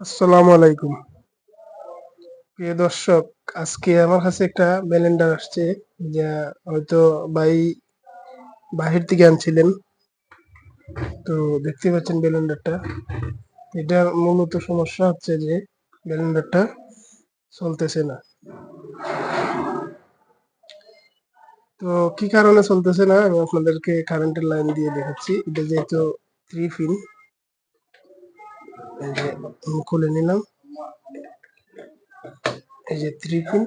আসসালামু আলাইকুম। প্রিয় দর্শক, আজকে আমার কাছে একটা ব্লেন্ডার আসছে, যা হয়তো ভাই বাহির থেকে আনছিলেন। তো দেখতে পাচ্ছেন ব্লেন্ডারটা। এটার মূলত সমস্যা হচ্ছে যে ব্লেন্ডারটা চলতেছে না। তো কি কারণে চলতেছে না আমি আপনাদেরকে কারেন্টের লাইন দিয়ে দেখাচ্ছি। এটা যেহেতু 3 পিন, এই যে আমি খুলে নিলাম। এই যে 3 পিন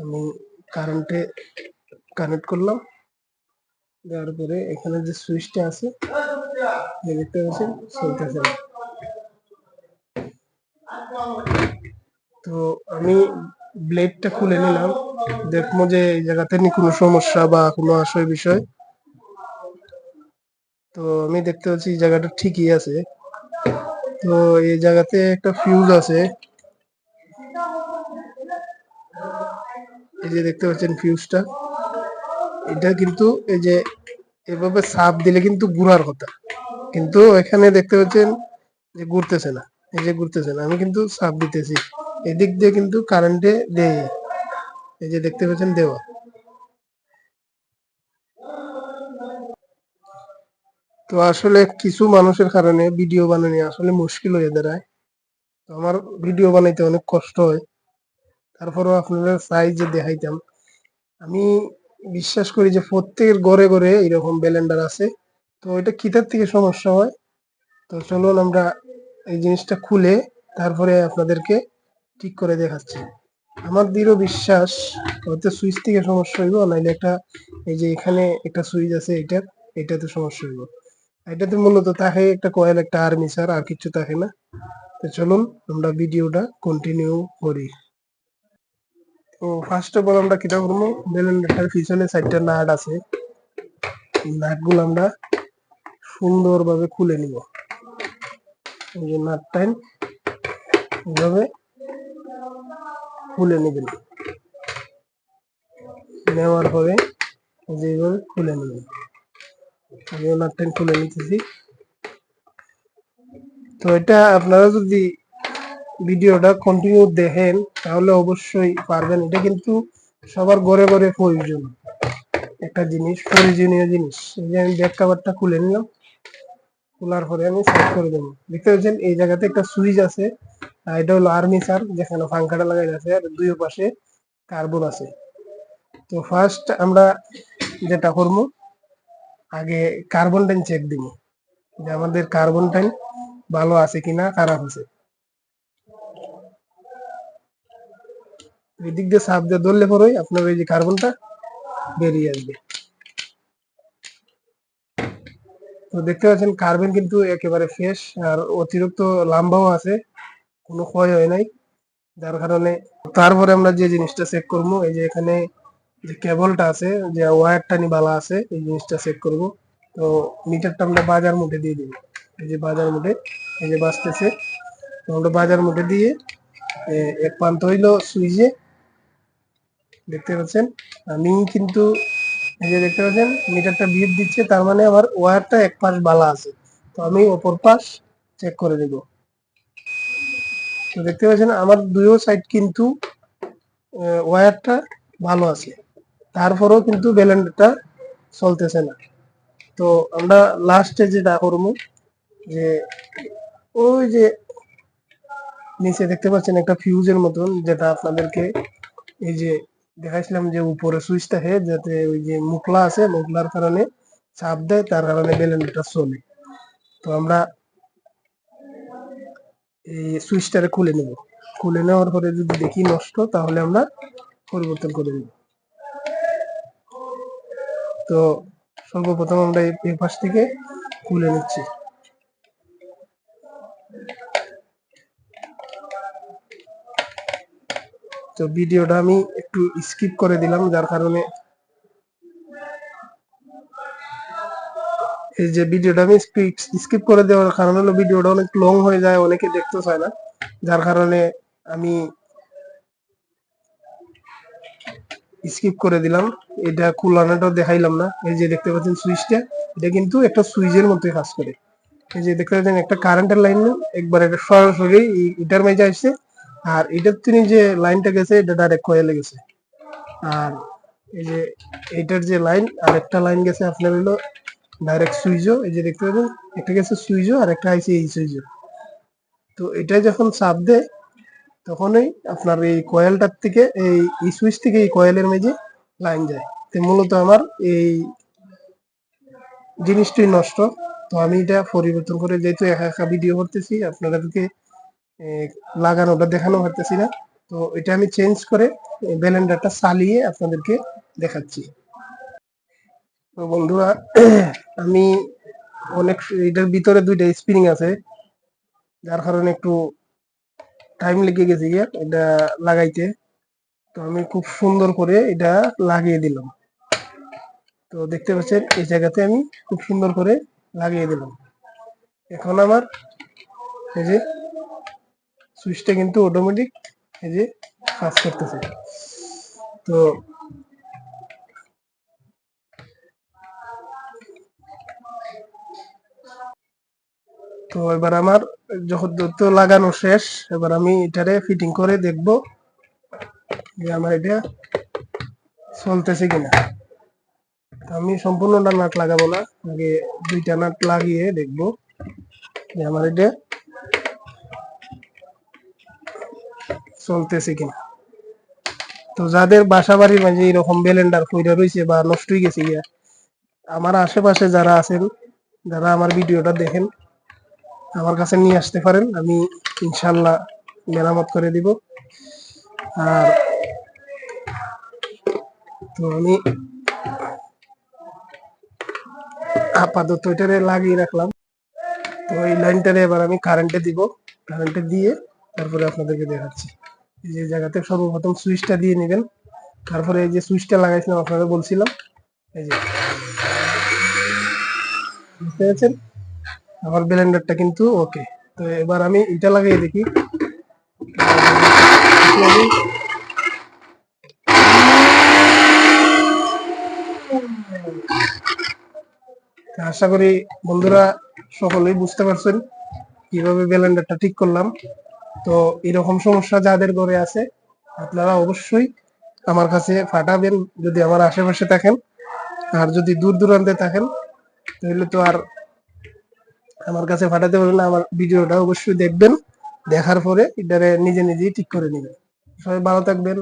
আমি কারেন্টে কানেক্ট করলাম। দেওয়ার পরে এখানে যে সুইচটা আছে দেখতে পাচ্ছেন চলতেছে না। তো আমি ব্লেডটা খুলে নিলাম, দেখবো যে এই জায়গাতে নি কোনো সমস্যা বা কোনো বিষয়। তো আমি দেখতে পাচ্ছি এই জায়গাটা ঠিকই আছে। তো এই জায়গাতে একটা ফিউজ আছে, এই যে দেখতে পাচ্ছেন ফিউজটা। এটা কিন্তু এই যে এভাবে চাপ দিলে কিন্তু ঘুরার কথা, কিন্তু এখানে দেখতে পাচ্ছেন যে ঘুরতেছে না। এই যে ঘুরতেছে না, আমি কিন্তু চাপ দিতেছি, এদিক দিয়ে কিন্তু কারেন্টে দেয়। এই যে দেখতে পাচ্ছেন দেওয়া। তো আসলে কিছু মানুষের কারণে ভিডিও বানানো আসলে মুশকিল হয়ে দাঁড়ায়। তো আমার ভিডিও বানাইতে অনেক কষ্ট হয়, তারপরেও আপনারা চাই যে দেখাইতাম। আমি বিশ্বাস করি যে প্রত্যেকের ঘরে ঘরে এরকম ব্লেন্ডার আছে। তো এটা কিটার থেকে সমস্যা হয়। তো চলুন আমরা এই জিনিসটা খুলে তারপরে আপনাদেরকে ঠিক করে দেখাচ্ছি। আমার দৃঢ় বিশ্বাস হয়তো সুইচ থেকে সমস্যা হইব, নাইলে একটা এই যে এখানে একটা সুইচ আছে এটাতে সমস্যা হইব। এটাতে মূলত থাকে একটা কয়েল, একটা আর্মিচার, আর কিছু থাকে না। তো চলুন আমরা ভিডিওটা কন্টিনিউ করি। তো ফার্স্ট অফ অল আমরা কিটা করবো, ব্লেন্ডারটার পিছনে 4টা নাট আছে, নাটগুলো আমরা সুন্দরভাবে খুলে নিব। এই যে নাটটা এইভাবে খুলে নেবেন, নেওয়ার পরে এই যে এইভাবে খুলে নেবেন। আমি নাটটা খুলে নিতেছি। তো এটা আপনারা যদি ভিডিওটা কন্টিনিউ দেখেন তাহলে অবশ্যই পারবেন। এটা কিন্তু সবার ঘরে ঘরে প্রয়োজন একটা জিনিস, প্রয়োজনীয় জিনিস। এই যে আমি ব্যাক কভারটা খুলে নিলাম, খোলার পরে আমি সাইড করে দেবো। দেখতে পাচ্ছেন এই জায়গাতে একটা সুইচ আছে, এটা হলো আর্মিচার, যেখানে পাংখাটা লাগাই আছে, আর দুই পাশে কার্বন আছে। তো ফার্স্ট আমরা যেটা করবো, আগে কার্বন টাইম চেক দিব যে আমাদের কার্বন টাইম ভালো আছে কিনা খারাপ আছে। এই দিক দিয়ে চাপ দিয়ে ধরলে পরেই আপনার এই যে কার্বনটা বেরিয়ে আসবে। তো দেখতে পাচ্ছেন কার্বন কিন্তু একেবারে ফ্রেশ, আর অতিরিক্ত লম্বাও আছে, কোনো ক্ষয় হয় নাই, যার কারণে। তারপরে আমরা যে জিনিসটা চেক করবো, এই যে এখানে যে কেবলটা আছে, যে ওয়্যারটা নি বালা আছে, এই জিনিসটা চেক করব। তো মিটারটা আমরা বাজার মুঠে দিয়ে দিব। এই যে বাজার মুঠে, এই যে বাজতেছে। তো আমরা বাজার মুঠে দিয়ে এক প্রান্ত হইলো সুইচে, দেখতে পাচ্ছেন। আমি কিন্তু এই যে দেখতে পাচ্ছেন মিটারটা বিপ দিচ্ছে, তার মানে আমার ওয়্যারটা এক পাশ বালা আছে। তো আমি অপর পাশ চেক করে দেব। তো দেখতে পাচ্ছেন আমার দুইও সাইড কিন্তু ওয়্যারটা ভালো আছে, তারপরেও কিন্তু ব্লেন্ডারটা চলতেছে না। তো আমরা লাস্টে যেটা করবো, যে ওই যে নিচে দেখতে পাচ্ছেন একটা ফিউজের মতন, যেটা আপনাদেরকে এই যে দেখাইছিলাম, যে উপরে সুইচ থাকে, যাতে ওই যে মুখলা আছে, মুখলার কারণে চাপ দেয়, তার কারণে ব্লেন্ডারটা চলে। তো আমরা এই সুইচটারে খুলে নেব। খুলে নেওয়ার পরে যদি দেখি নষ্ট, তাহলে আমরা পরিবর্তন করে নেব। তো সর্বপ্রথম আমরা এই পাশ থেকে খুলে নিচ্ছি। তো ভিডিওটা আমি একটু স্কিপ করে দিলাম, যার কারণে এই যে ভিডিওটা আমি স্কিপ করে দেওয়ার কারণ হলো ভিডিওটা অনেক লং হয়ে যায়, অনেকে দেখতে চায় না, যার কারণে আমি স্কিপ করে দিলাম। এটা খুলানোটা দেখাইলাম না। এই যে দেখতে পাচ্ছেন সুইচটা, এটা কিন্তু একটা সুইচের মতোই কাজ করে। এই যে দেখতে পাচ্ছেন একটা কারেন্টের লাইন একবার এটা সরাসরি এটার মাঝে আসছে, আর এটার তিনি যে লাইনটা গেছে এটা ডাইরেক্ট কয়েলে গেছে। আর এই যে এটার যে লাইন আর একটা লাইন গেছে আপনার হলো ডাইরেক্ট সুইচও, এই যে দেখতে পাচ্ছেন একটা গেছে সুইচও আর একটা আইসি এই সুইচও। তো এটা যখন চাপ দেয় তখনই আপনার এই কয়েলটার থেকে এই সুইচ থেকে এই কয়েলের মাঝে লাইন যায়। তো মূলত আমার এই জিনিসটি নষ্ট। তো আমি এটা পরিবর্তন করে, যেহেতু একা একা ভিডিও করতেছি আপনাদেরকে লাগানোটা দেখানো পারতেছি না, তো এটা আমি চেঞ্জ করে ব্লেন্ডারটা চালিয়ে আপনাদেরকে দেখাচ্ছি। তো বন্ধুরা আমি অনেক এটার ভিতরে দুইটা স্প্রিং আছে, যার কারণে একটু টাইম লেগে গেছে গিয়ে এটা লাগাইতে। তো আমি খুব সুন্দর করে এটা লাগিয়ে দিলাম। তো দেখতে পাচ্ছেন এই জায়গাতে আমি খুব সুন্দর করে লাগিয়ে দিলাম। এখন আমার এই যে সুইচটা কিন্তু অটোমেটিক এই যে কাজ করতেছে। তো তো এবার আমার যখন তো লাগানো শেষ, এবার আমি এটারে ফিটিং করে দেখব যে আমার এটা চলতেছে কিনা। আমি সম্পূর্ণটা নাট লাগাবো না, আগে দুইটা নাট লাগিয়ে দেখব যে আমার এটা চলতেছে কিনা। তো যাদের বাসা বাড়ির মাঝে এরকম ব্লেন্ডার পইরা রয়েছে বা নষ্ট হয়ে গেছে গিয়া, আমার আশেপাশে যারা আছেন, যারা আমার ভিডিওটা দেখেন, আমার কাছে নিয়ে আসতে পারেন, আমি ইনশাল্লাহ মেরামত করে দিব। আর তো আমি আপাতত এটারে লাগিয়ে রাখলাম। তো এই লাইনটারে এবার আমি কারেন্টে দিব, কারেন্টে দিয়ে তারপরে আপনাদেরকে দেখাচ্ছি। এই যে জায়গাতে সর্বপ্রথম সুইচটা দিয়ে নেবেন, তারপরে এই যে সুইচটা লাগাইছিলাম আপনাদের বলছিলাম, এই যে বুঝতে পারছেন আমার ব্লেন্ডারটা কিন্তু ওকে। তো এবার আমি এটা লাগিয়ে দেখি। আশা করি বন্ধুরা সকলেই বুঝতে পারছেন কিভাবে ব্লেন্ডারটা ঠিক করলাম। তো এরকম সমস্যা যাদের ঘরে আছে আপনারা অবশ্যই আমার কাছে পাঠাবেন যদি আমার আশেপাশে থাকেন। আর যদি দূর দূরান্তে থাকেন তাহলে তো আর আমার কাছে পাঠাতে পারবেন না, আমার ভিডিওটা অবশ্যই দেখবেন, দেখার পরে এটারে নিজে নিজেই ঠিক করে নেবেন। সবাই ভালো থাকবেন।